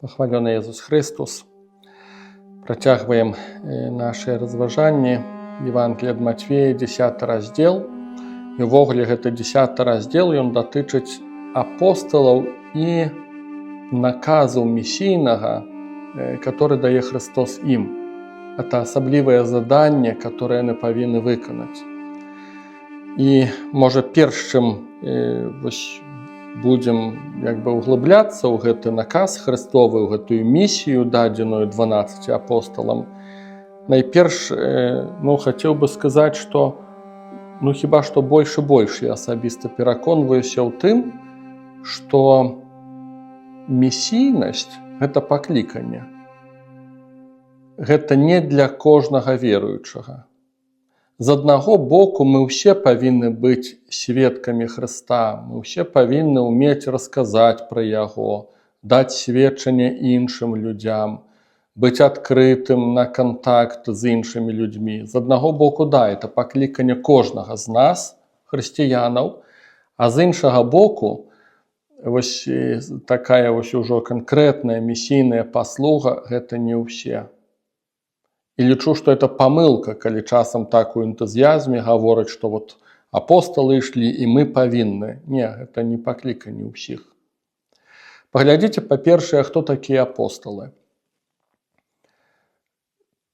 Пахвалёны Езус Христос. Працягваем наши разважанні. Евангелие ад Матвея, 10 раздзел. І ўвогуле гэты 10 раздзел, ён датычыць апостолаў і наказу месійнага, который дае Христос ім. Это асаблівае заданне, которое яны павінны выканаць. І, можа, перш чым будем углубляцца ў гэты наказ Христовы, ў гэтую місію, дадзеную 12 апостолам. Найперш, хацеў бы сказаць, што хіба што больш і больш я асабіста пераконваюся ў тым, што месійнасць – гэта пакліканне. Гэта не для кожнага веруючага. З аднаго боку, мы ўсе павінны быць сведкамі Хрыста, мы ўсе павінны ўмець расказаць пра Яго, даць сведчанне іншым людзям, быць адкрытым на кантакт з іншымі людзьмі. З аднаго боку, это пакліканне кожнага з нас, хрысціянаў, а з іншага боку, такая ўжо канкрэтная місійная паслуга – гэта не ўсе. І лічу, што это памылка, калі часам так у энтузіязме гавораць, што апостолы ішлі і мы павінны. Не, гэта не пакліканне ўсіх. Паглядзіце, па-першае, хто такія апостолы.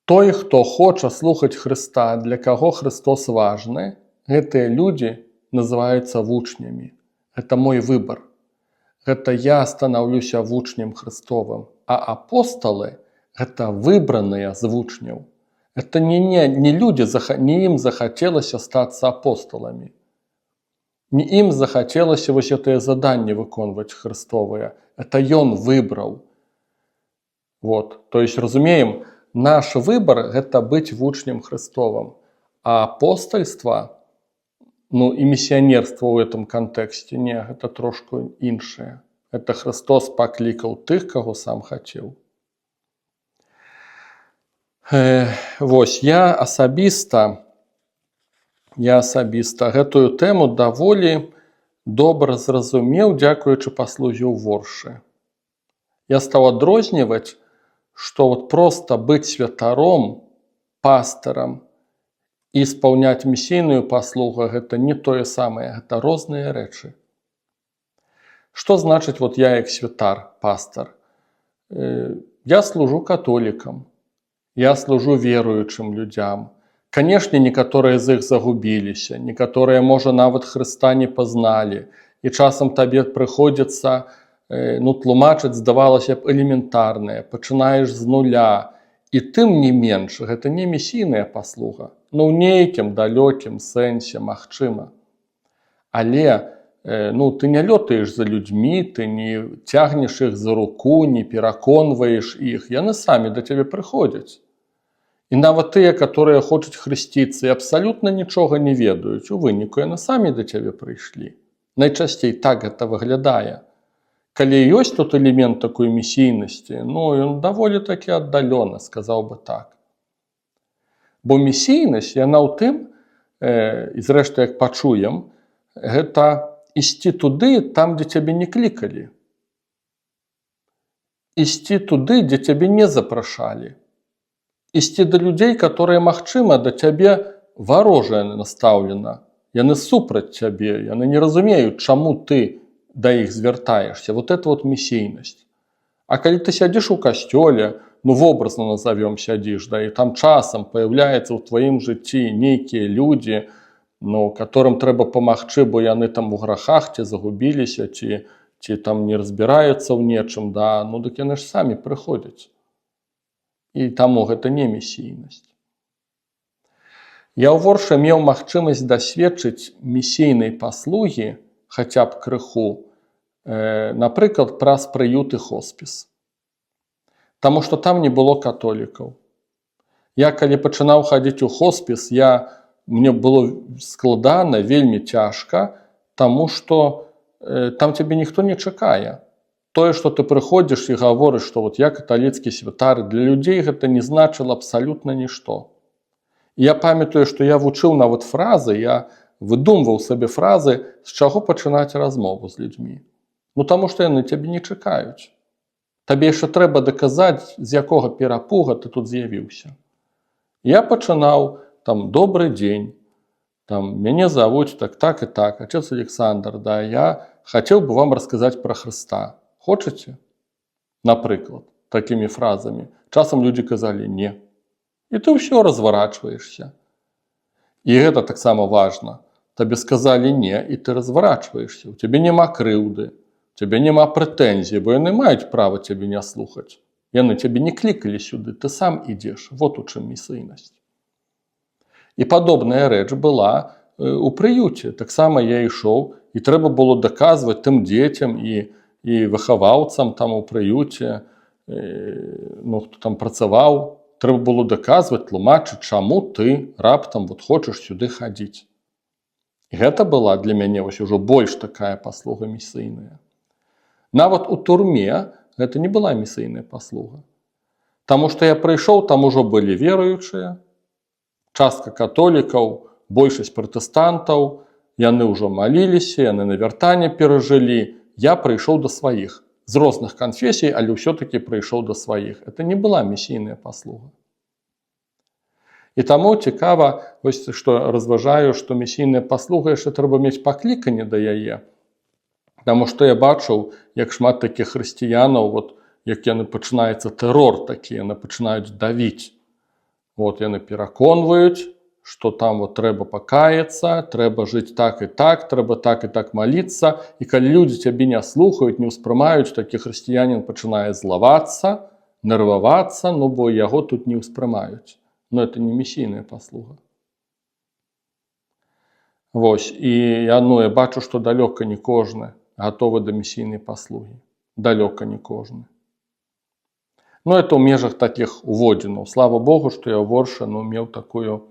Той, хто хоча слухаць Хрыста, для каго Христос важны, гэтыя людзі называюцца вучнямі. Гэта мой выбар. Гэта я станаўлюся вучнем Христовым. А апостолы – гэта выбраныя з вучняў. Это не людзі, не ім захацелася стацца апосталамі. Не ім захацелася гэтае заданне выконваць Христовае. Это ён выбраў. То есть, разумеем, наш выбор – гэта быць вучнем Христовым. А апостольство, і місіянерство ў гэтым кантэксце, не, гэта трошку іншае. Это Христос паклікаў тых, каго сам хацеў. Я асабіста гэтую тэму даволі добра зразумеў, дзякуючы паслузе ў воршы. Я стаў адрозніваць, што проста быць святаром, пастарам і спаўняць місійную паслугу – гэта не тое самае, гэта розныя рэчы. Што значыць я як святар, пастар? Я служу католікам. Я служу веруючым людзям. Канешне, некаторыя з іх загубіліся, некаторыя, можа, нават Хрыста не пазналі. І часам табе прыходзіцца тлумачыць, здавалася б, элементарнае. Пачынаеш з нуля. І тым не менш, гэта не місійная паслуга. У нейкім далёкім сэнсе, магчыма. Але ты не лётаеш за людзьмі, ты не цягнеш іх за руку, не пераконваеш іх. Яны самі да цябе прыходзяць. І нават тыя, которые хочуць хрысціцца і абсалютна нічога не ведаюць, у выніку яны самі да цябе прыйшлі. Найчасцей так гэта выглядае. Калі ёсць тут элемент такой місійнасці, ён даволі такі аддалёны, сказаў бы так. Бо місійнасць, яна ў тым, і зрэшты, як пачуем, гэта ісці туды, там, дзе цябе не клікалі. Ісці туды, дзе цябе не запрашалі. Ісці да людзей, которые, магчыма, да цябе варожая настаўлена. Яны супраць цябе, яны не разумеюць, чаму ты да іх звяртаешся. Это місійнасць. А калі ты сядзіш у касцёле, вобразна назовём сядзіш, і там часам паяўляецца ў тваім жыцці нейкія людзі, которым трэба памагчы, бо яны там у грахах ці загубіліся, ці там не разбіраюцца ў нечым, дык яны ж самі прыходзяць. І таму гэта не місійнасць. Я ў воршы меў магчымасць дасведчыць місійнай паслугі, хаця б крыху, напрыклад, праз прыют і хоспіс. Таму што там не было католікаў. Я, калі пачынаў хадзіць у хоспіс, мне было складана, вельмі цяжка, таму што там цябе ніхто не чакае. Тое, што ты прыходзіш і гаворыш, што я каталіцкі святар, для людзей гэта не значыла абсалютна нішто. Я памятаю, што я вучыў нават фразы, я выдумваў сабе фразы, з чаго пачынаць размову з людзьмі. Таму што яны цябе не чакаюць. Табе яшчэ трэба даказаць, з якога перапуга ты тут з'явіўся. Я пачынаў, там, добрый дзень, там, мяне завуць так і так, отец Александр, да, я хацеў бы вам расказаць пра Хрыста. Хочаце? Напрыклад, такімі фразамі. Часам людзі казалі не. І ты ўсё разворачваешься. І гэта таксама важна. Табе сказалі не, і ты разворачваешься. У цябе няма крыўды, у цябе няма прэтэнзій, бо яны маюць права цябе не слухаць. Яны цябе не клікалі сюды, ты сам ідзеш. Вот у чым місійнасць. І падобная рэч была у прыюце. Таксама я ішоў, і трэба было даказваць тым дзецям і выхаваўцам там у прыюце, хто там працаваў, трэба было даказваць, тлумачыць, чаму ты раптам хочаш сюды хадзіць. І гэта была для мяне ўжо больш такая паслуга місійная. Нават у турме гэта не была місійная паслуга. Таму што я прыйшоў, там ужо былі веруючыя, частка католікаў, большасць пратэстантаў, яны ўжо маліліся, яны навяртанне перажылі. Я прыйшоў да сваіх. З розных канфесій, але ўсё-такі прыйшоў да сваіх. Это не была місійная паслуга. І таму цікава, што разважаю, што місійная паслуга яшчэ трэба мець пакліканне да яе. Таму што я бачыў, як шмат такіх хрысціянаў, як яны пачынаецца тэрор такі, яны пачынаюць давіць. Яны пераконваюць, што там трэба пакаяцца, трэба жыць так і так маліцца. І калі людзі цябе не слухаюць, не ўспрымаюць, такі хрысціянін пачынае злавацца, нервавацца, бо яго тут не ўспрымаюць. Но это не місійная паслуга. І я бачу, што далёка не кожны гатовы да місійнай паслугі. Далёка не кожны. Это ў межах такіх уводзінаў. Слава Богу, што я ў Воршы меў такую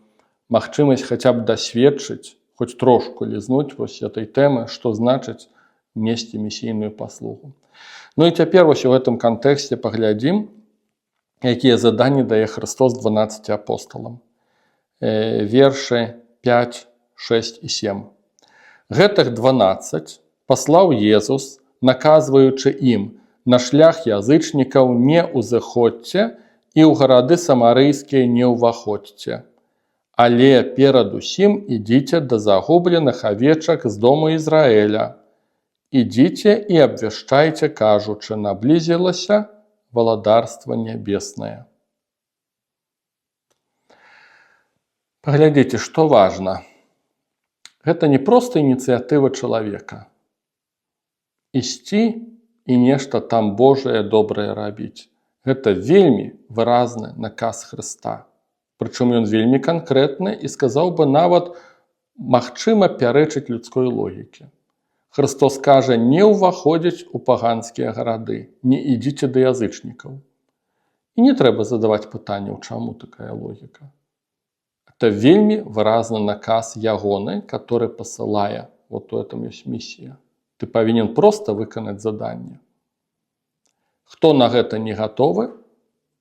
магчымасць хаця б дасведчыць, хоць трошку лізнуць этой тэмы, што значыць несці місійную паслугу. І цяпер у гэтым кантэксце паглядзім, якія заданні дае Хрыстос 12 апосталам. Вершы 5, 6 і 7. Гэтых 12 паслаў Езус, наказваючы ім: на шлях язычнікаў не ўзыходзьце і ў гарады самарыйскія не ўваходзьце. Але перадусім ідзіце да загубленых авечак з дому Ізраэля. Ідзіце і абвяшчайце, кажучы: наблізілася валадарства нябеснае. Паглядзіце, што важна. Гэта не проста ініцыятыва чалавека. Ісці і нешта там Божае добрае рабіць. Гэта вельмі выразны наказ Хрыста. Прычым ён вельмі канкрэтны і сказаў бы нават магчыма пярэчыць людской логікі. Хрыстос кажа: не ўваходзіць у паганскія гарады, не ідзіце да язычнікаў. І не трэба задаваць пытанняў, чаму такая логіка. Это вельмі выразны наказ ягоны, который пасылае. У этом ёсць місія. Ты павінен проста выканаць заданне. Хто на гэта не гатовы,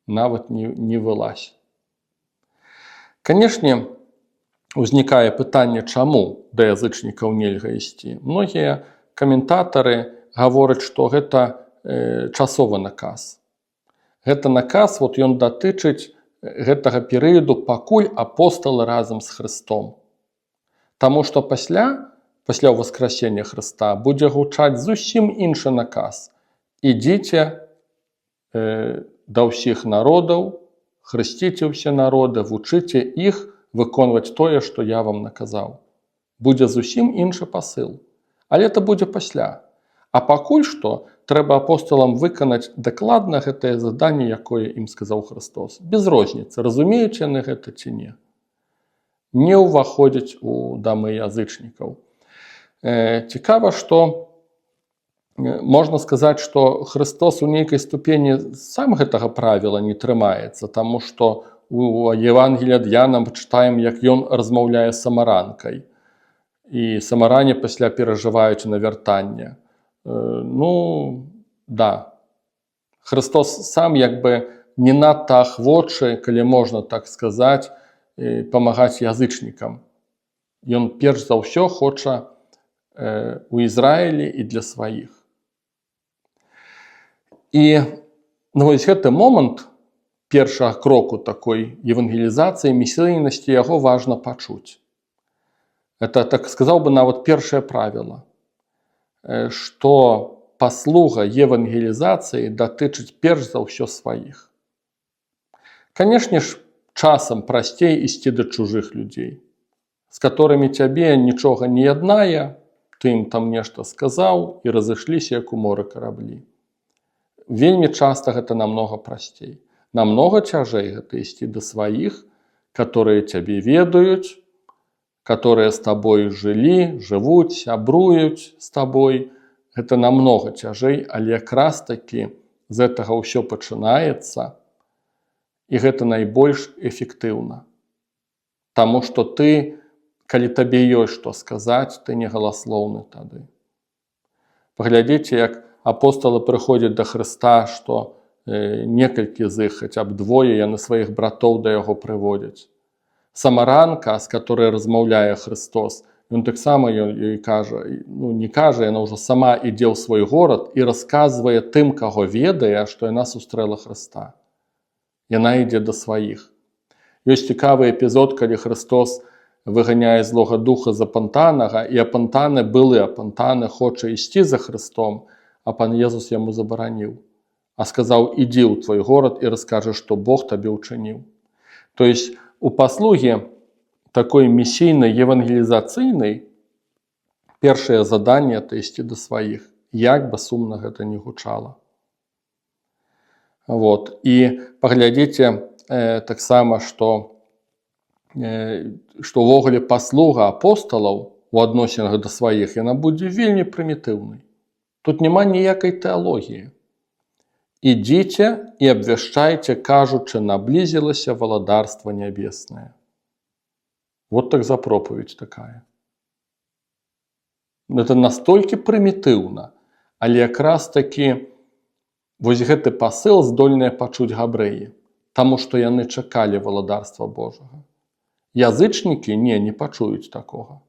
нават не вылазь. Канешне, узнікае пытанне, чаму да язычнікаў нельга ісці. Многія каментатары гавораць, што гэта часовы наказ. Гэта наказ, ён датычыць гэтага перыяду, пакуль апосталы разам з Хрыстом. Таму што пасля ўваскрасення Хрыста будзе гучаць зусім іншы наказ. Ідзіце да ўсіх народаў, хрысціце ўсе народы, вучыце іх выконваць тое, што я вам наказаў. Будзе зусім іншы пасыл. Але это будзе пасля. А пакуль што трэба апосталам выканаць дакладна гэтае заданне, якое ім сказаў Хрыстос. Без розніцы, разумеюць яны гэта ці не. Не ўваходзіць у дамы язычнікаў. Цікава, што можна сказаць, што Хрыстос у нейкай ступені сам гэтага правіла не трымаецца, таму што у Евангеліі ад Яна мы чытаем, як ён размаўляе з самаранкай. І самаране пасля перажываюць навяртанне. Хрыстос сам не надта ахвочы, калі можна так сказаць, памагаць язычнікам. Ён перш за ўсё хоча у Ізраілі і для сваіх. І Ну, вось гэты момант першага кроку такой евангелізацыі, місійнасці, яго важна пачуць. Это, так сказаў бы, нават першае правіла, што паслуга евангелізацыі датычыць перш за ўсё сваіх. Канешне ж, часам прасцей ісці да чужых людзей, з которымі цябе нічога не яднае, ты ім там нешта сказаў і разышліся, як у моры караблі. Вельмі часта гэта намнога прасцей. Намнога цяжэй гэта ісці да сваіх, которые цябе ведаюць, которые з табой жылі, жывуць, сябруюць з табой. Гэта намнога цяжэй, але якраз такі з гэтага ўсё пачынаецца, і гэта найбольш эфектыўна. Таму што ты, калі табе ёсць што сказаць, ты не галаслоўны тады. Паглядзіце, як апосталы прыходзяць да Хрыста, што некалькі з іх, хаця б двое, яны сваіх братоў да яго прыводзяць. Самаранка, з которой размаўляе Христос, ён таксама ёй кажа, ну не кажа, яна ўжо сама ідзе ў свой горад і расказвае тым, каго ведае, што яна сустрэла Хрыста. Яна ідзе да сваіх. Ёсць цікавы эпізод, калі Христос выганяе злога духа з апантанага, і апантаны, былы апантаны, хоча ісці за Христом, а пан Езус яму забараніў. А сказаў, ідзі ў твой горад і раскажы, што Бог табе ўчыніў. То есть у паслугі такой місійнай, евангелізацыйнай першае заданне – это ісці да сваіх, як бы сумна гэта не гучала. Вот. І паглядзіце таксама, што ўвогуле паслуга апосталаў у адносінах да сваіх, яна будзе вельмі прымітыўнай. Тут няма ніякай тэалогіі. «Ідзіце і абвяшчайце, кажучы, наблізілася валадарства нябеснае». Вот так за пропаведь такая. Это настолькі прымітыўна, але якраз такі вось гэты пасыл здольныя пачуць габрэі, таму што яны чакалі валадарства Божага. Язычнікі не пачуюць такога.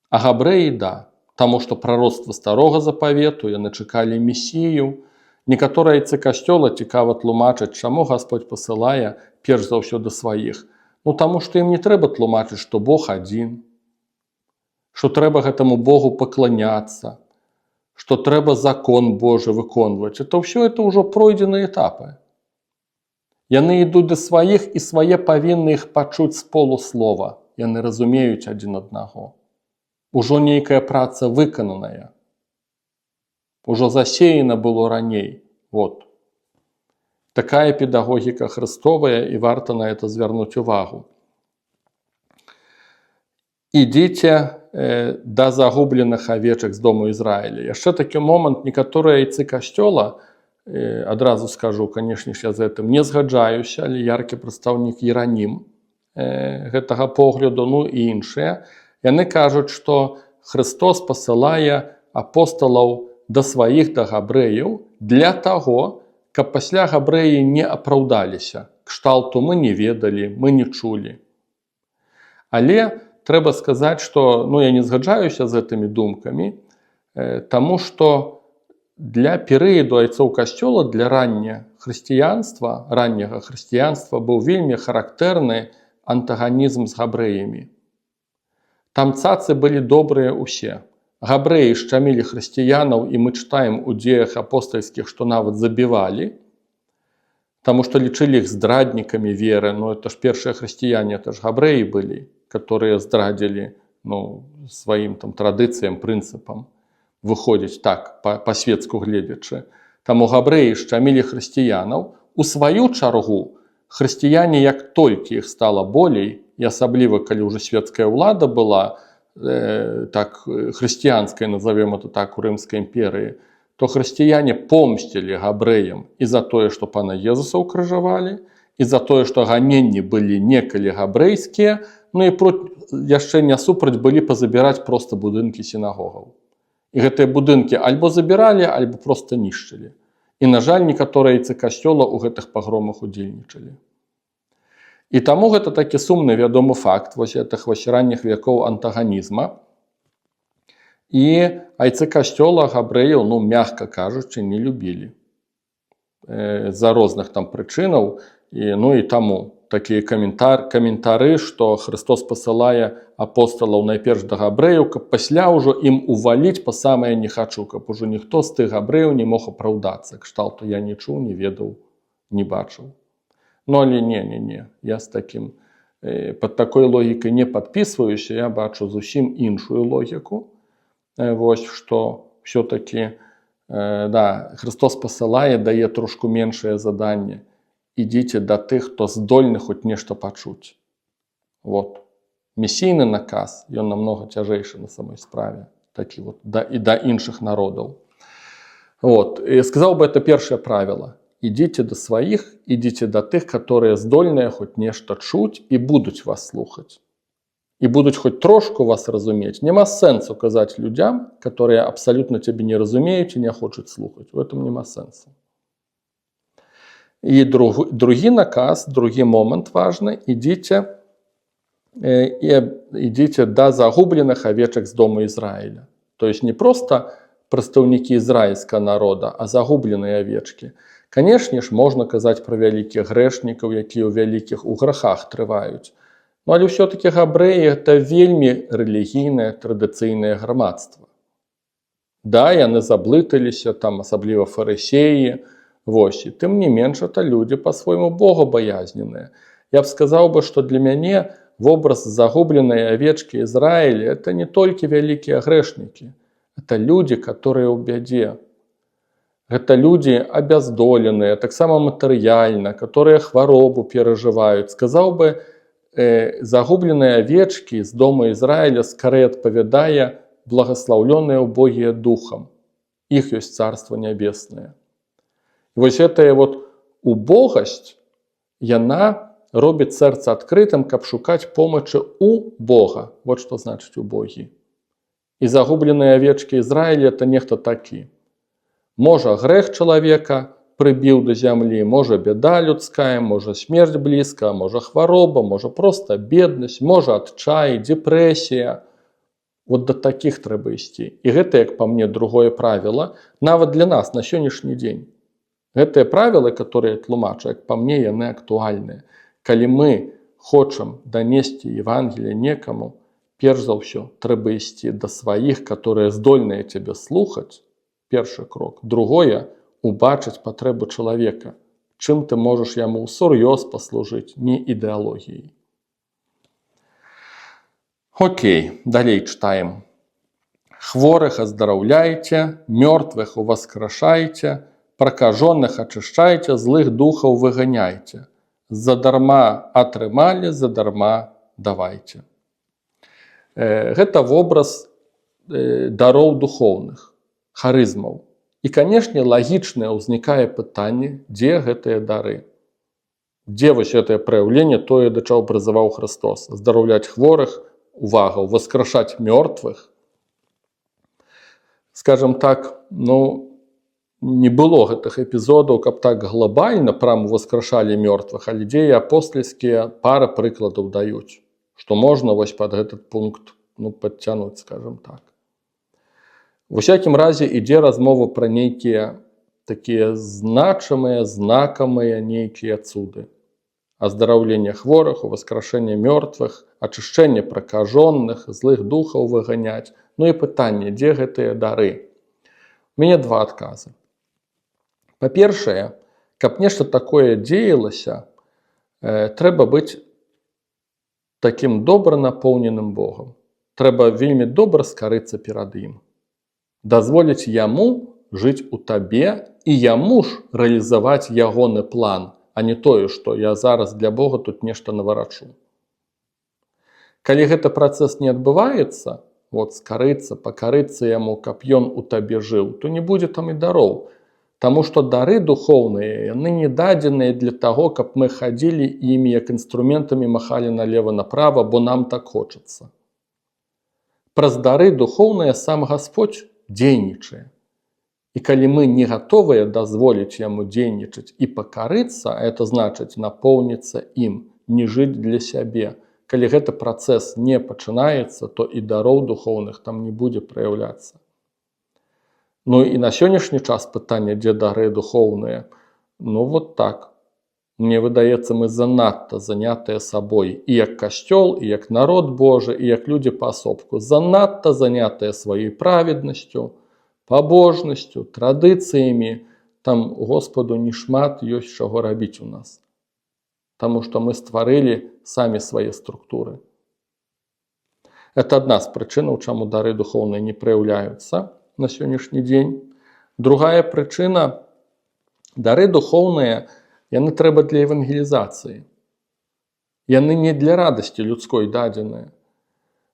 А габрэі да, таму што прароцтва старога запавету, яны чакалі месію. Некаторыя айцы касцёла цікава тлумачаць, чаму Гасподь пасылае перш за ўсё да сваіх. Ну таму што ім не трэба тлумачыць, што Бог адзін, што трэба гэтаму Богу пакланяцца, што трэба закон Божы выконваць. Это ўсё это ўжо пройдзеныя этапы. Яны ідуць да сваіх, і свае павінны іх пачуць з полуслова. Яны разумеюць адзін аднаго. Ужо нейкая праца выкананая. Ужо засеяна было раней. Вот. Такая педагогіка Христовая, і варта на это звярнуць увагу. Ідзіце да загубленых авечак з дому Ізраіля. Яшчэ такі момант, некаторыя айцы касцёла, адразу скажу, канешне ж, я з гэтым не згаджаюся, але яркі прадстаўнік Іеранім гэтага погляду, ну і іншыя, яны кажуць, што Христос пасылае апосталаў да сваіх, да габрэяў, для таго, каб пасля габрэі не апраўдаліся. Кшталту мы не ведалі, мы не чулі. Але трэба сказаць, што я не згаджаюся з гэтымі думкамі, таму што для перыяду айцоў касцёла, для ранняга хрысціянства быў вельмі характэрны антаганізм з габрэямі. Там цацы былі добрыя ўсе. Габрэі шчамілі хрысціянаў, і мы чытаем у дзеях апостальскіх, што нават забівалі, таму што лічылі іх здраднікамі веры. Это ж першыя хрысціяне, это ж габрэі былі, которые здрадзілі сваім традыцыям, прынцыпам, выходзіць так, па-светску гледзячы. Таму габрэі шчамілі хрысціянаў. У сваю чаргу хрысціяне, як толькі іх стала болей, і асабліва, калі ўжо свецкая ўлада была, хрысціянскай, назовем это так, у Рымскай імперыі, то хрысціяне помсцілі габрэям і за тое, што пана Езуса ўкрыжавалі, і за тое, што ганенні былі некалі габрэйскія, і яшчэ не супраць былі пазабіраць проста будынкі сінагогаў. І гэтыя будынкі альбо забіралі, альбо проста нішчылі. І, на жаль, некаторыя айцы касцёла ў гэтых пагромах удзельнічалі. І таму гэта такі сумны вядомы факт гэтых ранніх вякоў антаганізма. І айцы касцёла габрэяў, мякка кажучы, не любілі. з-за розных там прычынаў, ну і таму такія каментары, што Христос пасылае апосталаў найперш да габрэяў, каб пасля ўжо ім уваліць па самае не хачу, каб ужо ніхто з тых габрэяў не мог апраўдацца, кшталту я не чуў, не ведаў, не бачыў. Ну але не, я з такім пад такой логікай не падпісваюся, я бачу зусім іншую логіку. Вось што ўсё-такі да, Христос пасылае, дае трошку меншае заданне. Ідзіце да тых, хто здольны хоць нешта пачуць. Вот. Месійны наказ, ён намнога цяжэйшы на самой справе, такі вот, і да іншых народаў. Вот. І сказаў бы, это першае правіла. Ідзіце да сваіх, ідзіце да тых, которые здольныя хоць нешта чуць і будуць вас слухаць. І будуць хоць трошку вас разумець. Нема сэнсу казаць людзям, которые абсалютна цябе не разумеюць і не хочуць слухаць. У этом нема сэнсу. І другі наказ, другі момант важны, ідзіце да загубленых авечак з дому Ізраіля. То есть не просто прадстаўнікі ізраільскага народа, а загубленыя авечкі. Канешне ж, можна казаць пра вялікіх грэшнікаў, якія ў вялікіх у грахах трываюць. Ну, але ўсё-такі габрэі – гэта вельмі рэлігійнае, традыцыйнае грамадства. Да, яны заблыталіся, там асабліва фарысеі, вось, і тым не менш, это людзі па-свойму богабаязненыя. Я б сказаў бы, што для мяне вобраз загубленай авечкі Ізраіля – это не толькі вялікія грэшнікі, это людзі, которые ў бядзе. Гэта людзі абяздоленыя, таксама матэрыяльна, которые хваробу перажываюць. Сказаў бы, загубленыя авечкі з дома Ізраіля скорей адпавядае благаслаўлёныя ўбогія духам. Іх ёсць царства нябеснае. І вось гэтая вот убогасць, яна робіць сэрца адкрытым, каб шукаць помачы у Бога. Вот што значыць убогі. І загубленыя авечкі Ізраіля – это нехта такі. Можа грэх чалавека прыбіў да зямлі, можа бяда людская, можа смерць блізка, можа хвароба, можа проста беднасць, можа адчай, дэпрэсія. Вот да такіх трэба ісці. І гэта, як па мне, другое правіла, нават для нас на сённяшні дзень. Гэтыя правілы, которые тлумачу, як па мне, яны актуальныя. Калі мы хочам данесці Евангелие некаму, перш за ўсё, трэба ісці да сваіх, которые здольныя цябе слухаць, першы крок. Другое – убачыць патрэбу чалавека. Чым ты можаш яму сур'ёз паслужыць, не ідэалогіяй. Окей, далей читаем. Хворых аздараўляйце, мёртвых уваскрашайце, пракажоных ачышчайце, злых духаў выганяйце. Задарма атрымалі, задарма давайце. Гэта вобраз дароў духоўных, харызмаў. І, канешне, лагічнае ўзнікае пытанне, дзе гэтыя дары? Дзе вось гэтае праяўленне тое, да чаго прызываў Христос? Здараўляць хворых, увага, воскрашаць мёртвых. Скажем так, не было гэтых эпізодаў, каб так глобальна прямо воскрашалі мёртвых, але дзеі апостальскія пара прыкладаў даюць, што можна вось пад этот пункт падцянуць, скажем так. В усякім разе ідзе размова пра нейкія такія значимыя, знакамыя нейкія цуды. Аздараўленне хворых, уваскрашэнне мёртвых, ачышчэнне пракажоных, злых духаў выганяць. Ну і пытанне, дзе гэтыя дары? У мяне два адказы. Па-першае, каб нешта такое дзеялася, трэба быць такім добра напоўненым Богом. Трэба вельмі добра скарыцца перад ім. Дазволіць яму жыць у табе і яму ж рэалізаваць ягоны план, а не тое, што я зараз для Бога тут нешта наварачу. Калі гэты працэс не адбываецца, скарыцца, пакарыцца яму, каб ён у табе жыў, то не будзе там і дароў. Таму што дары духоўныя, яны не дадзеныя для таго, каб мы хадзілі імі як інструментамі махалі налева-направа, бо нам так хочацца. Праз дары духоўныя сам Господь дзейнічае. І калі мы не гатовыя дазволіць яму дзейнічаць і пакарыцца, это значыць напоўніцца ім, не жыць для сябе. Калі гэты працэс не пачынаецца, то і дароў духоўных там не будзе праяўляцца. Ну і на сённяшні час пытанне, дзе дары духоўныя, Ну, вот так. Мне выдаецца, мы занадта занятыя сабой. І як касцёл, і як народ Божы, і як людзі паасобку. Занадта занятыя сваёй праведнасцю, пабожнасцю, традыцыямі. Там, Господу, не шмат ёсць чаго рабіць у нас. Таму што мы стварылі самі свае структуры. Это адна з прычынаў, чаму дары духоўныя не праяўляюцца на сённяшні дзень. Другая прычына – дары духоўныя, яны трэба для евангелізацыі. Яны не для радасці людской дадзеныя.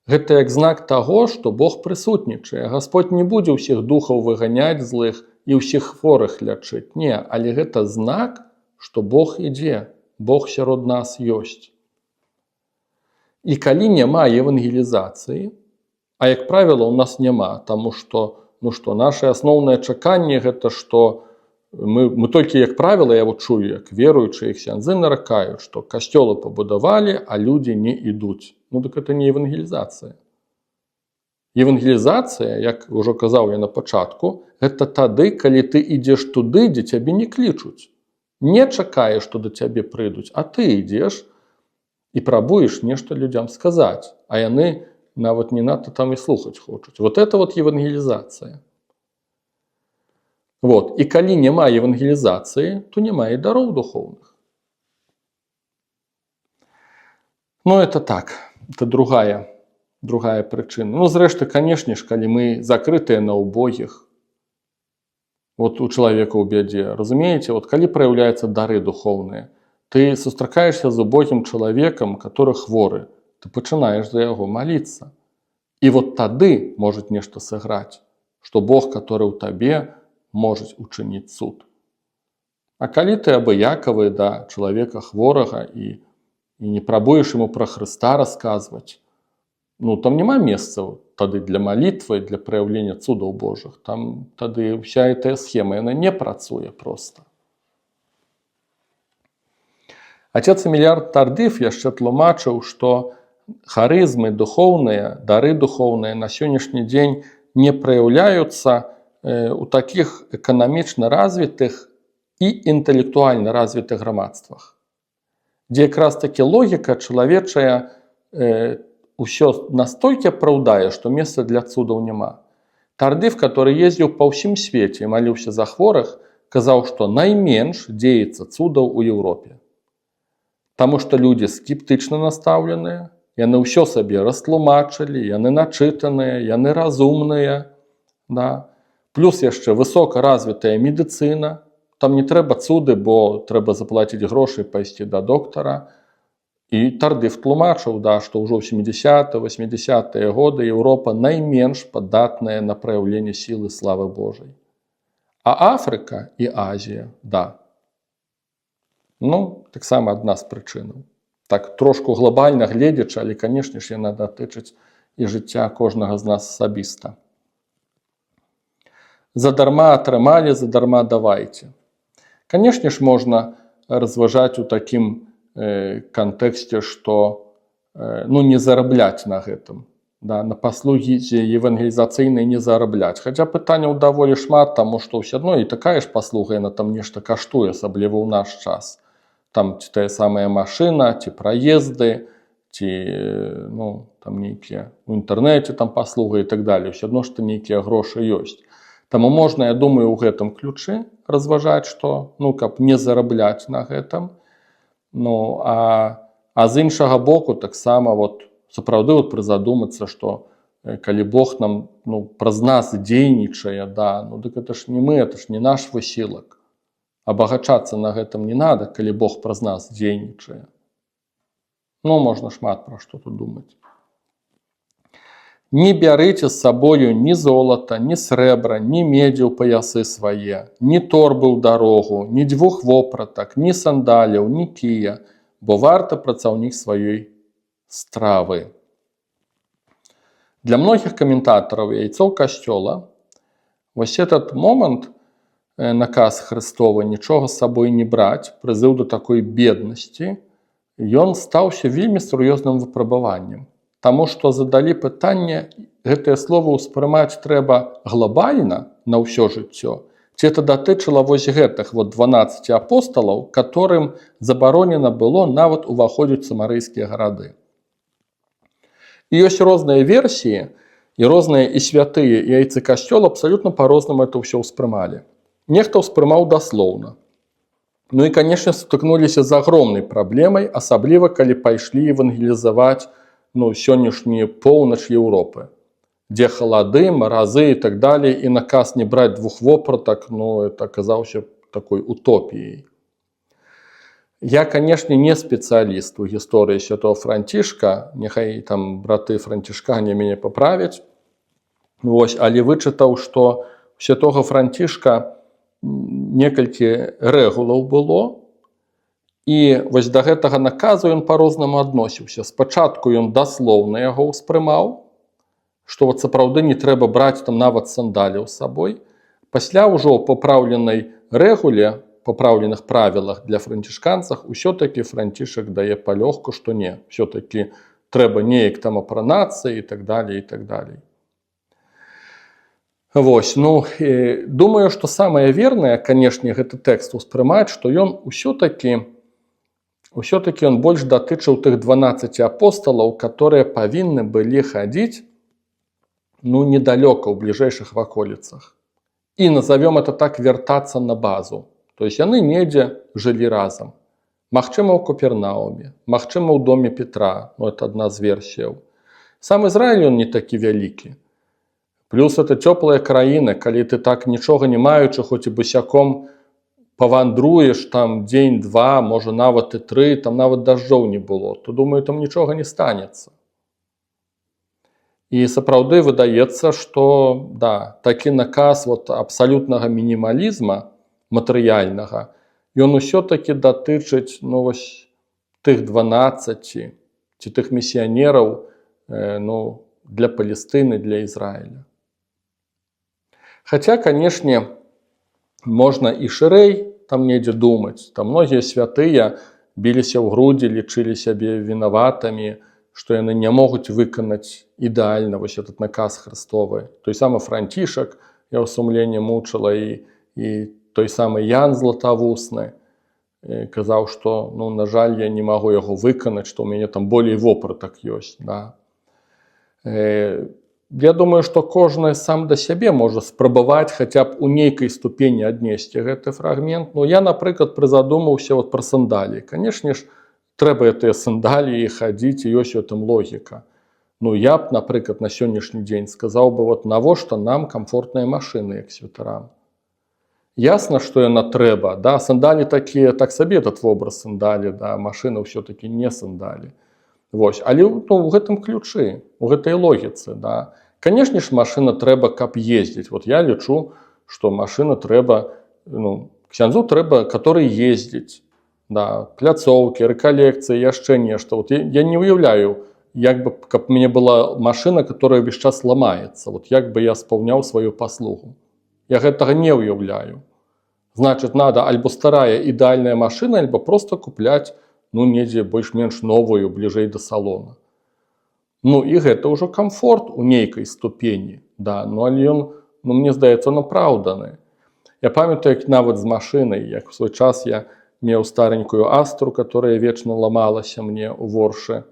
Гэта як знак таго, што Бог прысутнічае. Гасподь не будзе ўсіх духаў выганяць злых і ўсіх хворых лячыць. Не, але гэта знак, што Бог ідзе, Бог сярод нас ёсць. І калі няма евангелізацыі, а як правіла у нас няма, таму што, наше асноўнае чаканне гэта, што мы толькі, як правіла, я вот чую, як веруючыя ксяндзы наракаюць, што касцёлы пабудавалі, а людзі не ідуць. Так это не евангелізацыя. Евангелізацыя, як ужо казаў я на пачатку, гэта тады, калі ты ідзеш туды, дзе цябе не клічуць. Не чакаеш, што да цябе прыйдуць, а ты ідзеш і прабуеш нешта людзям сказаць, а яны нават не надта там і слухаць хочуць. Вот это вот евангелізацыя. Вот. І калі няма евангелізацыі, то няма і дароў духоўных. Это так. Это другая прычына. Зрэшты, канешне ж, калі мы закрытыя на убогіх, вот у чалавека ў бядзе, разумееце, вот калі праяўляюцца дары духоўныя, ты сустракаешся з убогім чалавекам, который хворы, ты пачынаеш за яго маліцца. І вот тады можа нешта сыграць, што Бог, который ў табе, можа учыніць цуд. А калі ты абыякавы да чалавека хворага і не прабуеш яму пра Хрыста расказваць, там няма месца тады для малітвы, для праяўлення цудаў Божых. Там тады ўся гэтая схема, яна не працуе проста. Отец Эміліяр Тардыф яшчэ тлумачыў, што харызмы духоўныя, дары духоўныя на сённяшні дзень не праяўляюцца у такіх эканамічна развітых і інтэлектуальна развітых грамадствах, дзе якраз такі логіка чалавечая ўсё настолькі апраўдае, што месца для цудаў няма. Тардыф, который ездзіў па ўсім свеце і маліўся за хворых, казаў, што найменш дзеецца цудаў у Еўропе. Таму што людзі скептычна настаўленыя, яны ўсё сабе растлумачылі, яны начытаныя, яны разумныя, да. Плюс яшчэ высока развітая медыцына. Там не трэба цуды, бо трэба заплаціць грошы і пайсці да доктара. І Тардыф тлумачыў, што ўжо ў 70-80-е годы Еўропа найменш падатная на праяўленне сілы славы Божай. А Афрыка і Азія, таксама адна з прычынаў. Так трошку глобальна гледзячы, але, канешне ж, яна датычыць і жыцця кожнага з нас асабіста. Задарма атрымалі, задарма давайце. Канешне ж, можна разважаць у такім кантэксце, што не зарабляць на гэтым. На паслугі евангелізацыйнай не зарабляць. Хаця пытанняў даволі шмат, таму што ўсё адно і такая ж паслуга, яна там нешта каштуе, асабліва ў наш час. Там ці тая самая машына, ці праезды, ці там нейкія ў інтэрнэце там паслуга і так далее. Ўсё адно што нейкія грошы ёсць. Таму можна, я думаю, у гэтым ключы разважаць, што, каб не зарабляць на гэтым. А з іншага боку таксама сапраўды прызадумацца, што калі Бог нам праз нас дзейнічае, дык это ж не мы, это ж не наш высілак. Абагачацца на гэтым не надо, калі Бог праз нас дзейнічае. Можна шмат пра што тут думаць. Не бярыце з сабою ні золата, ні срэбра, ні медзі ў паясы свае, ні торбы ў дарогу, ні 2 вопратак, ні сандаляў, ні кія, бо варта працаўнік сваёй стравы. Для многіх каментатараў яйцо касцёла вось этот момант, наказ Хрыстовы, нічога з сабой не браць, прызыў да такой беднасці, ён стаўся вельмі сур'ёзным выпрабаваннем. Таму што задалі пытанне, гэтае слова ўспрымаць трэба глобальна на ўсё жыццё, Ці это датычыла вось гэтых вот 12 апосталаў, которым забаронена было нават уваходзіць у самарыйскія гарады. І ёсць розныя версіі, і розныя і святыя, і айцы касцёла абсалютна па-рознаму это ўсё ўспрымалі. Нехта ўспрымаў даслоўна. Ну і, канешне, сутыкнуліся з агромнай праблемай, асабліва, калі пайшлі евангелізаваць сённяшнюю поўнач Еўропы, дзе халады, маразы і так далей, і наказ не браць 2 вопратак, это аказаўся такой утопіяй. Я, канешне, не спецыяліст у гісторыі святого Францішка, няхай там браты францішкане мяне паправяць, але вычытаў, што у святого Францішка некалькі рэгулаў было, і вось да гэтага наказу ён па-рознаму адносіўся. Спачатку ён даслоўна яго ўспрымаў, што вот сапраўды не трэба браць там нават сандаляў з сабой. Пасля ўжо ў папраўленай рэгуле, папраўленых правілах для францішканцах, усё-такі Францішак дае палёгку, што не, усё-такі трэба неяк там апранацца і так далей, і так далей. Вось, думаю, што самае вернае, канешне, гэты тэкст успрымаць, што ён усё-такі ён больш датычыў тых 12 апосталаў, которые павінны былі хадзіць недалёка ў бліжэйшых ваколіцах. І назовём это так, вяртацца на базу. То есть яны недзе жылі разам. Магчыма, ў Капернауме, магчыма, ў доме Петра, это адна з версіяў. Сам Ізраіль ён не такі вялікі. Плюс это цёплая краіна, калі ты так нічога не маючы, хоць і босяком павандруеш там дзень-два, можа нават і 3, там нават дажджоў не было, то, думаю, там нічога не станецца. І сапраўды выдаецца, што такі наказ абсалютнага мінімалізма матэрыяльнага, ён усё-такі датычыць тых 12 ці тых місіянераў для Палестыны, для Ізраіля. Хаця, канешне, можна і шырэй там недзе думаць. Там многія святыя біліся ў грудзі, лічылі сябе вінаватымі, што яны не могуць выканаць ідэальна вось этот наказ Христовы. Той самы Францішак, я ў сумленні мучыла, і той самы Ян Златавусны казаў, што, на жаль, я не магу яго выканаць, што ў мяне там болей вопратак ёсць. Я думаю, што кожны сам да сябе можа спрабаваць хаця б у нейкай ступені аднесці гэты фрагмент. Я, напрыклад, прызадумаўся пра сандалі. Канешне ж, трэба гэтыя сандалі і хадзіць, і ёсць у гэтым логіка. Я б, напрыклад, на сённяшні дзень сказаў бы, навошта нам камфортныя машыны, як святарам. Ясна, што яна трэба. Сандалі такія, так сабе этот вобраз сандалі, машына ўсё-такі не сандалі. Але ў гэтым ключы, у гэтай логіцы. Канешне ж, машына трэба, каб ездзіць. Я лічу, што машына трэба, ксяндзу трэба, который ездзіць. Пляцоўкі, рэкалекцыі, яшчэ нешта. Я не уяўляю, каб у мяне была машына, которая увесь час ламаецца. Як бы я спаўняў сваю паслугу. Я гэтага не уяўляю. Значыць, надо альбо старая ідэальная машына, альбо просто купляць недзе больш-менш новую, бліжэй да салона. І гэта ўжо камфорт у нейкай ступені. Але ён, мне здаецца, он апраўданы. Я памятаю, як нават з машынай, як у свой час я меў старенькую Астру, которая вечна ламалася мне ў Воршы.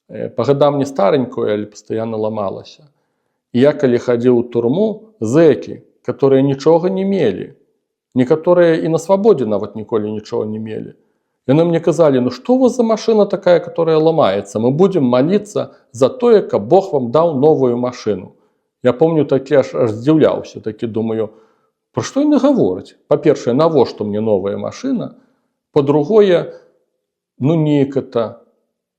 Па гадам не старенькую, але пастаянна ламалася. І я, калі хадзіў у турму, зэкі, которые нічога не мелі, некаторыя і на свабодзе нават ніколі нічога не мелі. Яны мне казалі, што у вас за машина такая, которая ломается? Мы будем молиться за тое, каб Бог вам дал новую машину. Я помню, таки аж здзіўляўся, таки думаю, про што яны гавораць? Па-першае, навошта мне новая машина? По-другое, неяк это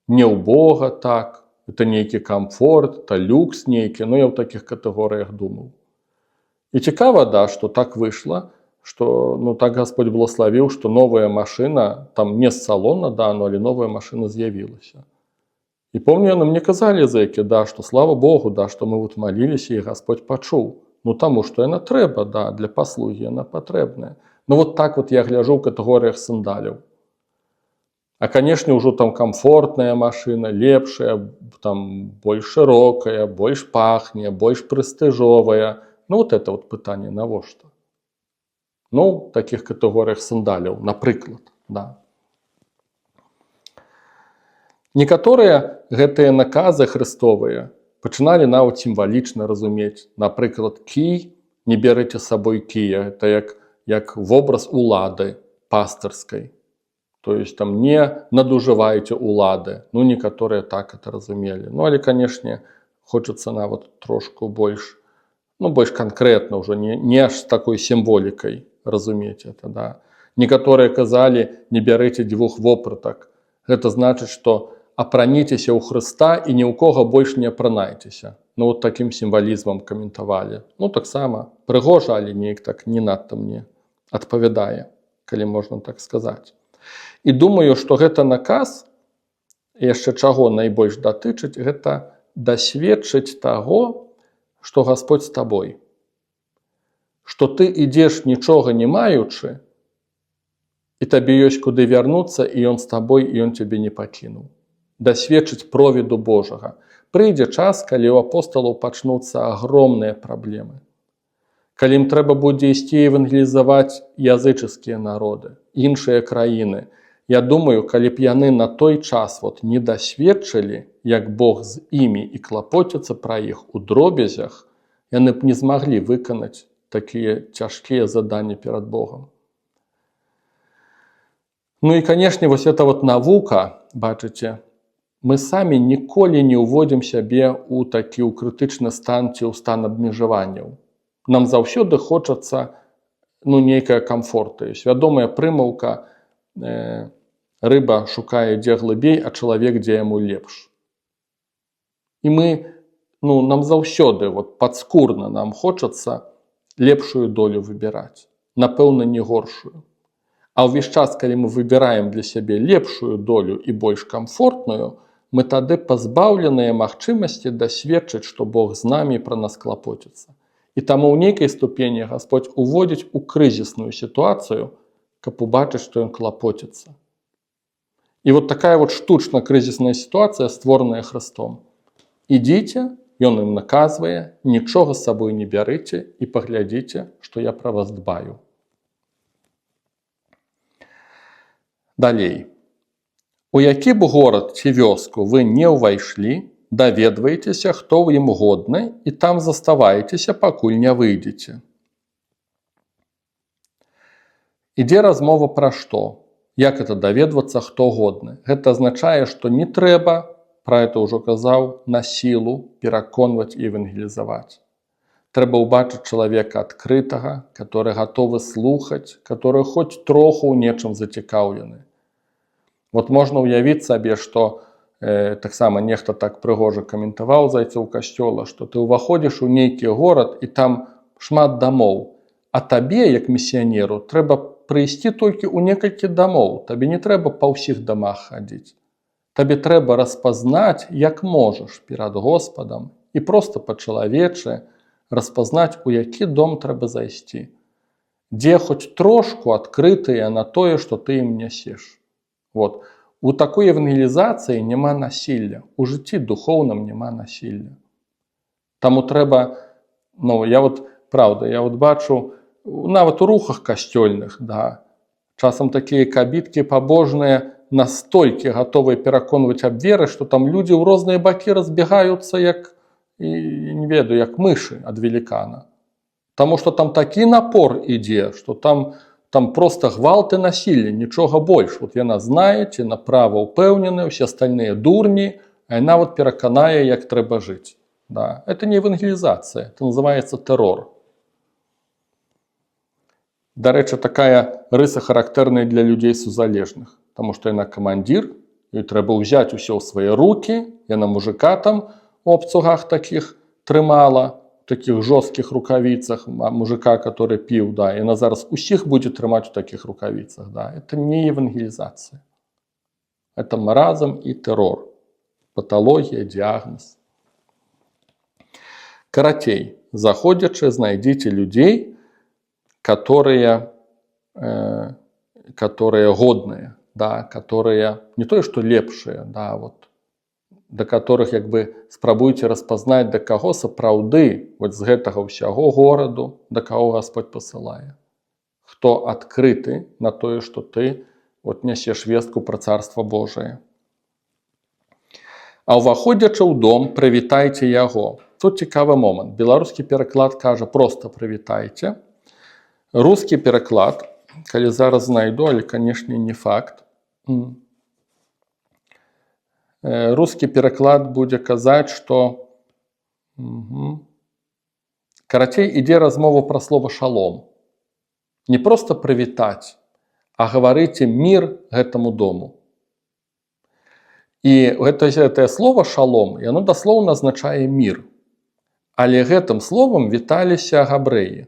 не ў Бога так, это нейкі комфорт, это люкс нейкі, я ў такіх катэгорыях думаў. І цікава, што так выйшла, что так Господь благословил, что новая машина, там не с салона, але новая машина з'явілася. И помню, мне казали зэки, что слава Богу, что мы молились, и Господь пачуў. Тому что яна трэба, для паслуги яна патрэбная. Так я гляжу в катэгорыях сандаляў. А, конечно, уже там комфортная машина, лепшая, там больш широкая, больш пахне, больш прэстыжовая. Это пытанне навошта. Ну, в таких катэгорыях сандаляў, напрыклад. Да. Некаторыя гэтыя наказы хрыстовыя пачыналі нават сімвалічна разумець. Напрыклад, кій, не бярыце з сабой кія. Это як вобраз улады пастырскай. То есть там не надужывайте улады. Ну, некаторыя так это разумелі. Ну, але, канешне, хочацца нават трошку больш, ну, больш канкрэтна ўжо, не аж з такой сімволікай разумець это, да. Некаторыя казалі, не бярыце дзвюх вопратак. Гэта значыць, што апраніцеся ў Хрыста і ні ў кога больш не апранайцеся. Ну, вот такім сімвалізмам каментавалі. Ну, таксама прыгожа, але неяк так не надта мне адпавядае, калі можна так сказаць. І думаю, што гэта наказ, яшчэ чаго найбольш датычыць, гэта дасведчыць таго, што Гасподзь з табой. Што ты ідзеш нічога не маючы, і табе ёсць куды вярнуцца, і ён з табой, і ён цябе не пакінуў. Дасведчыць провіду Божага. Прыйдзе час, калі ў апосталаў пачнуцца агромныя праблемы. Калі ім трэба будзе ісці евангелізаваць язычыцкія народы, іншыя краіны. Я думаю, калі б яны на той час не дасведчылі, як Бог з імі і клапоціцца пра іх у дробязях, яны б не змаглі выканаць такія цяжкія заданні перад Богом. Ну і, канешне, вось эта навука, бачыце, мы самі ніколі не ўводзім сябе ў такі крытычны стан ці ў стан абмежаванняў. Нам заўсёды хочацца нейкая камфорта. Свядомая прымаўка рыба шукае дзе глыбей, а чалавек дзе яму лепш. І нам заўсёды падскурна нам хочацца лепшую долю выбіраць. Напэўна, не горшую. А ўвесь час, калі мы выбіраем для сябе лепшую долю і больш камфортную, мы тады пазбаўленыя магчымасці дасведчыць, што Бог з намі пра нас клапоціцца. І таму ў нейкай ступені Гасподзь уводзіць у крызісную сітуацыю, каб убачыць, што ён клапоціцца. І такая штучна крызісная сітуацыя, створаная Хрыстом. Ідзіце, ён ім наказвае, нічога з сабой не бярыце і паглядзіце, што я пра вас дбаю. Далей. У які б горад ці вёску вы не ўвайшлі, даведваецеся, хто ў ім годны, і там заставаецеся, пакуль не выйдзеце. Ідзе размова пра што? Як это даведвацца, хто годны? Гэта азначае, што не трэба, пра это ўжо казаў, на сілу пераконваць і евангелізаваць. Трэба ўбачыць чалавека адкрытага, который гатовы слухаць, который хоць троху ў нечым зацікаўлены. Можна ўявіць сабе, што таксама нехта так прыгожа каментаваў зайцоў касцёла, што ты ўваходзіш у нейкі горад і там шмат дамоў, а табе, як місіянеру, трэба прыйсці толькі ў некалькі дамоў, табе не трэба па ўсіх дамах хадзіць. Табе трэба распазнаць, як можаш перад Господам і проста па-чалавечы распазнаць, у які дом трэба зайсці, дзе хоць трошку адкрытыя на тое, што ты ім нясеш. У такой евангелізацыі няма насілля, у жыцці духоўным няма насілля. Таму трэба, я бачу, нават у рухах касцёльных, часам такія кабіткі пабожныя настолькі гатовыя пераконваць аб веры, што там людзі ў розныя бакі разбегаюцца, як мышы ад велікана. Таму што там такі напор ідзе, што там проста гвалт і насілле, нічога больш. Яна знаеце, направа ўпэўнены, усе астальныя дурні, а яна пераканае, як трэба жыць. Это не евангелізацыя, это называецца тэрор. Дарэчы, такая рыса характэрная для людзей сузалежных, таму што яна камандзір, ёй трэба ўзяць усё ў свае рукі, яна мужика там у абцугах такіх трымала, таких жорсткіх рукавіцах, мужика, который піў, яна зараз усіх будзе трымаць у такіх рукавіцах. Это не евангелізацыя. Это маразм і тэрор. Паталогія, дыягназ. Карацей, заходзячы, знайдзіце людзей, которые годныя, которые не тое, што лепшыя, да которых спрабуйце распазнаць, да каго сапраўды з гэтага ўсяго гораду, да каго Гасподь пасылае. хто адкрыты на тое, што ты вот нясеш вестку пра Царства Божае. А ўваходзячы ў дом, прывітайце яго. Тут цікавы момант. Беларускі пераклад кажа проста прывітайце. Рускі пераклад, калі зараз знайду, але, канешне, не факт. Рускі пераклад будзе казаць, што карацей, ідзе размова пра слова шалом. Не проста прывітаць, а гаварыце мір гэтаму дому. І гэтае слова шалом, яно даслоўна азначае мір. Але гэтым словам віталіся габрэі.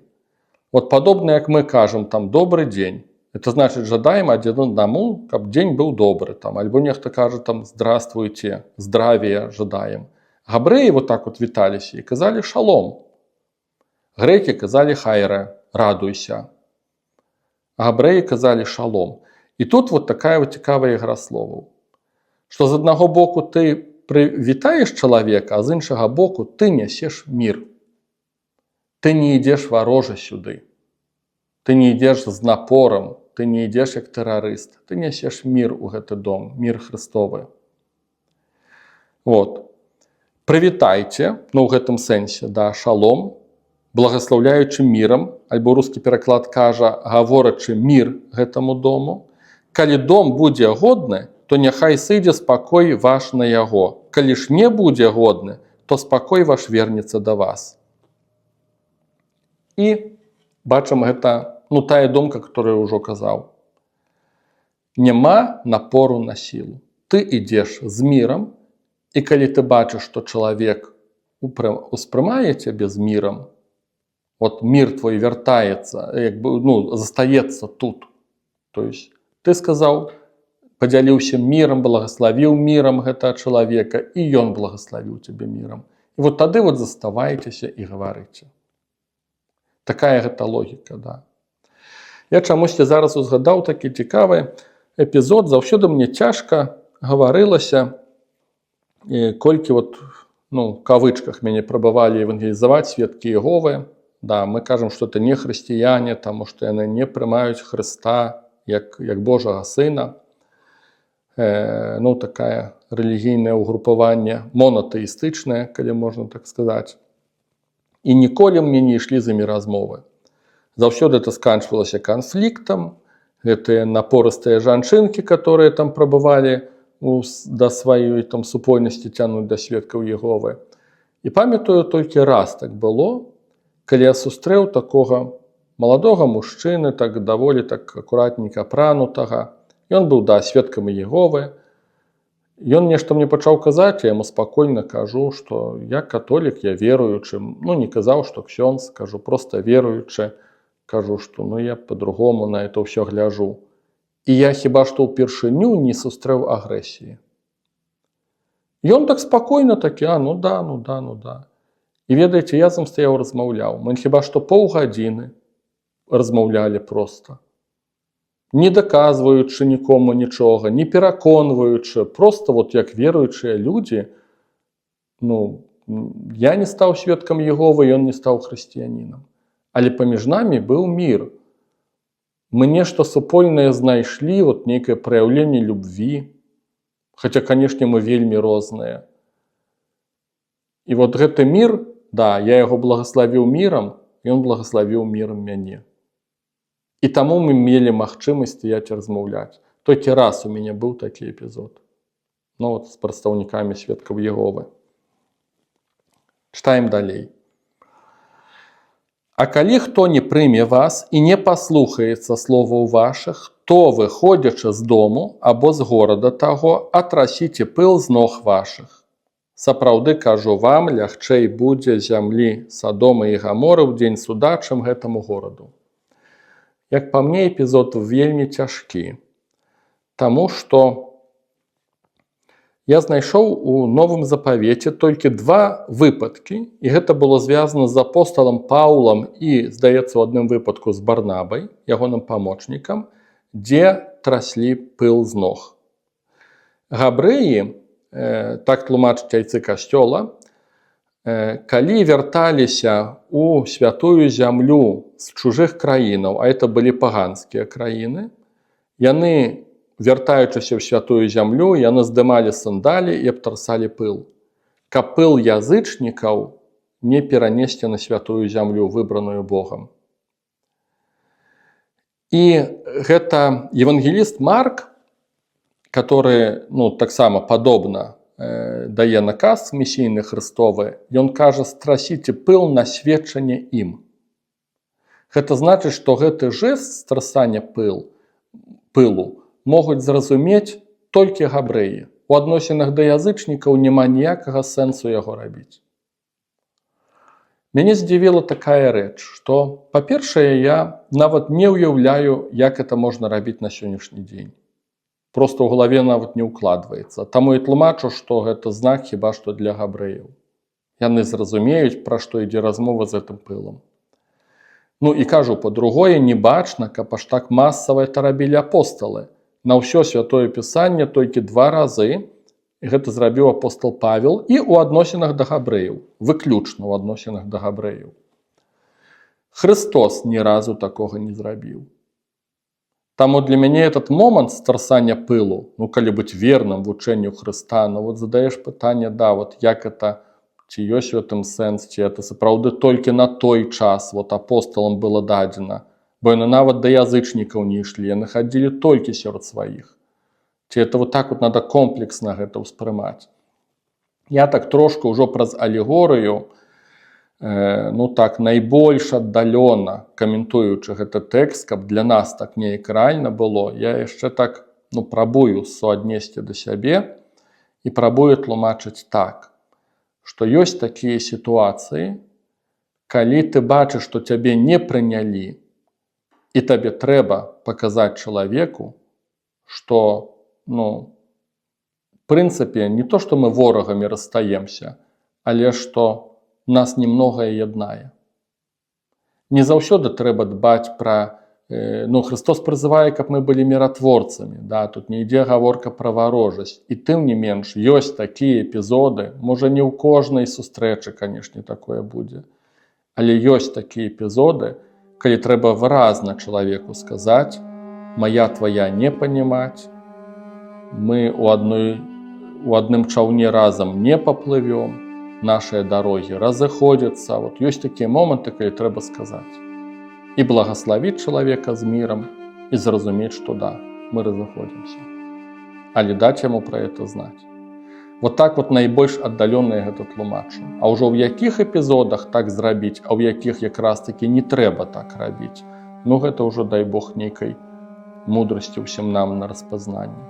Вот падобна, як мы кажам, там, добрый дзень. Это значит, жадаем адзін аднаму, каб дзень быў добры. Там, альбо нехта кажа, там, здравствуйте, здравия жадаем. Габрэі вот так вот віталіся і казалі шалом. Грекі казалі хайре, радуйся. А габрэі казалі шалом. І тут вот такая вот цікавая ігра словаў. Што з аднаго боку ты прывітаеш чалавека, а з іншага боку ты нясеш мір. Ты не ідзеш варожа сюды. Ты не ідзеш з напорам, ты не ідзеш як тэрарыст. Ты нясеш мір у гэты дом, мір Христовы. Вот. Прывітайце, ну ў гэтым сэнсе, да, шалом, благаслаўляючы мірам, альбо рускі пераклад кажа, гаворачы мір гэтаму дому. Калі дом будзе годны, то няхай сыдзе спакой ваш на яго. Калі ж не будзе годны, то спакой ваш вернецца да вас. І бачым гэта, ну, тая думка, которую я ўжо казаў. Няма напору на сілу. Ты ідзеш з мірам, і калі ты бачыш, што чалавек успрымае цябе з мірам, вот мір твой вяртаецца, як бы, ну, застаецца тут. То есть ты сказаў, падзяліўся мірам, благаславіў мірам гэтага чалавека, і ён благаславіў цябе мірам. І вот тады вот заставайцеся і гаварыце. Такая гэта логіка, да. Я чамусьці зараз узгадаў такі цікавы эпізод. Заўсёды мне цяжка гаварылася, колькі вот, ну, в кавычках мяне прабавалі евангелізаваць сведкі Іеговы. Да, мы кажам, што это не хрысціяне, таму што яны не прымаюць Хрыста як Божага Сына. Ну, такая рэлігійнае ўгрупаванне, монатэістычнае, калі можна так сказаць. І ніколі мне не ішлі з імі размовы. Заўсёды это сканчвалася канфліктам, гэтыя напорыстыя жанчынкі, которые там прабывалі да сваёй там супольнасці цягнуць да сведкаў Іеговы. І памятаю, толькі раз так было, калі я сустрэў такога маладога мужчыны, так даволі так акуратненька апранутага. Ён быў, да, сведкам Іеговы. Ён нешта мне пачаў казаць, я яму спакойна кажу, што я католік, я веруючы. Ну, не казаў, што ксёндз, кажу, проста веруючы. Кажу, што ну я по-другому на это ўсё гляжу. І я хіба што ўпершыню не сустрэў агрэсіі. Ён так спакойна такі, ну да. І ведаеце, я з ім стаяў размаўляў. Мы хіба што паўгадзіны размаўлялі проста. Не даказваючы нікому нічога, не пераконваючы, проста вот як веруючыя людзі, ну, я не стаў сведкам Іеговы, ён не стаў хрысціянінам. Але паміж намі быў мір. Мы нешта супольнае знайшлі, вот нейкае праяўленне любві, хаця, канешне, мы вельмі розныя. І вот гэты мір, да, я яго благаславіў мірам, ён благаславіў мірам мяне. І таму мы мелі магчымасць стаяць размаўляць. Толькі раз у мяне быў такі эпізод. Ну вот з прадстаўнікамі сведкаў Іеговы. Чытаем далей. А калі хто не прыме вас і не паслухаецца словаў вашых, то, выходзячы з дому або з горада таго, атрасіце пыл з ног вашых. Сапраўды, кажу вам, лягчэй будзе зямлі Садома і Гаморы ў дзень суда, чым гэтаму гораду. Як па мне, эпізод вельмі цяжкі, таму што я знайшоў у Новым Запавеце толькі два выпадкі, і гэта было звязана з апосталам Паўлам і, здаецца, у адным выпадку з Барнабай, ягоным памочнікам, дзе траслі пыл з ног. Габрэі, так тлумачаць айцы касцёла, калі вярталіся ў святую зямлю з чужых краінаў, а это былі паганскія краіны, яны, вяртаючыся ў святую зямлю, яны здымалі сандалі і абтарсалі пыл. Каб пыл язычнікаў не перанесці на святую зямлю, выбраную Богам. І гэта евангеліст Марк, который, таксама падобна дае наказ місійны Христовы, ён кажа: страсіце пыл на сведчанне ім. Гэта значыць, што гэты жэст страсання пылу могуць зразумець толькі габрэі. У адносінах да язычнікаў няма ніякага сэнсу яго рабіць. Мяне здзівіла такая рэч, што, па-першае, я нават не ўяўляю, як это можна рабіць на сённяшні дзень. Просто ў галаве нават не ўкладваецца. Таму і тлумачу, што гэта знак хіба што для габрэяў. Яны зразумеюць, пра што ідзе размова з гэтым пылам. І кажу, па-другое, не бачна, каб аж так масава это рабілі апосталы. На ўсё святое пісанне толькі 2 разы гэта зрабіў апостал Павел і ў адносінах да габрэяў, выключна ў адносінах да габрэяў. Христос ні разу такога не зрабіў. Таму для мяне этот момант страсання пылу, калі быць верным вучэнню Хрыста, задаеш пытанне, як это, ці ёсць у гэтым сэнс, ці это сапраўды толькі на той час апосталам было дадзена, бо яны нават да язычнікаў не ішлі, яны хадзілі толькі сярод сваіх. Ці это так надо комплексна гэта ўспрымаць. Я так трошку ўжо праз алегорыю, найбольш аддалёна каментуючы гэты тэкст, каб для нас так неяк рэальна было, я яшчэ так прабую суаднесці да сябе і прабую тлумачыць так, што ёсць такія сітуацыі, калі ты бачыш, што цябе не прынялі, і табе трэба паказаць чалавеку, што, в прынцыпе, не то, што мы ворагамі расстаемся, але што нас немногае яднае. Не заўсёды трэба дбаць пра... Христос прызывае, каб мы былі міратворцамі. Тут не ідзе гаворка пра варожасць. І тым не менш, ёсць такія эпізоды, можа не ў кожнай сустрэчы, канешне, такое будзе, але ёсць такія эпізоды, калі трэба выразна чалавеку сказаць: «Моя твоя не панімаць, мы у адным чаўне разам не паплывём, нашыя дарогі разыходзяцца». Ёсць такія моманты, калі трэба сказаць. І благаславіць чалавека з мірам, і зразумець, што мы разыходзімся. Але даць яму пра гэта знаць. Так найбольш аддалённа гэта тлумачу. А ўжо ў якіх эпізодах так зрабіць, а ў якіх якраз такі не трэба так рабіць, гэта ўжо, дай Бог, нейкай мудрасці ўсім нам на распазнанне.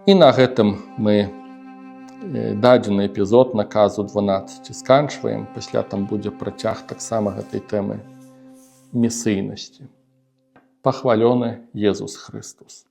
І на гэтым мы дадзены эпізод наказу 12 сканчваем. Пасля там будзе працяг таксама гэтай тэмы місійнасці. Пахвалёны Езус Христос.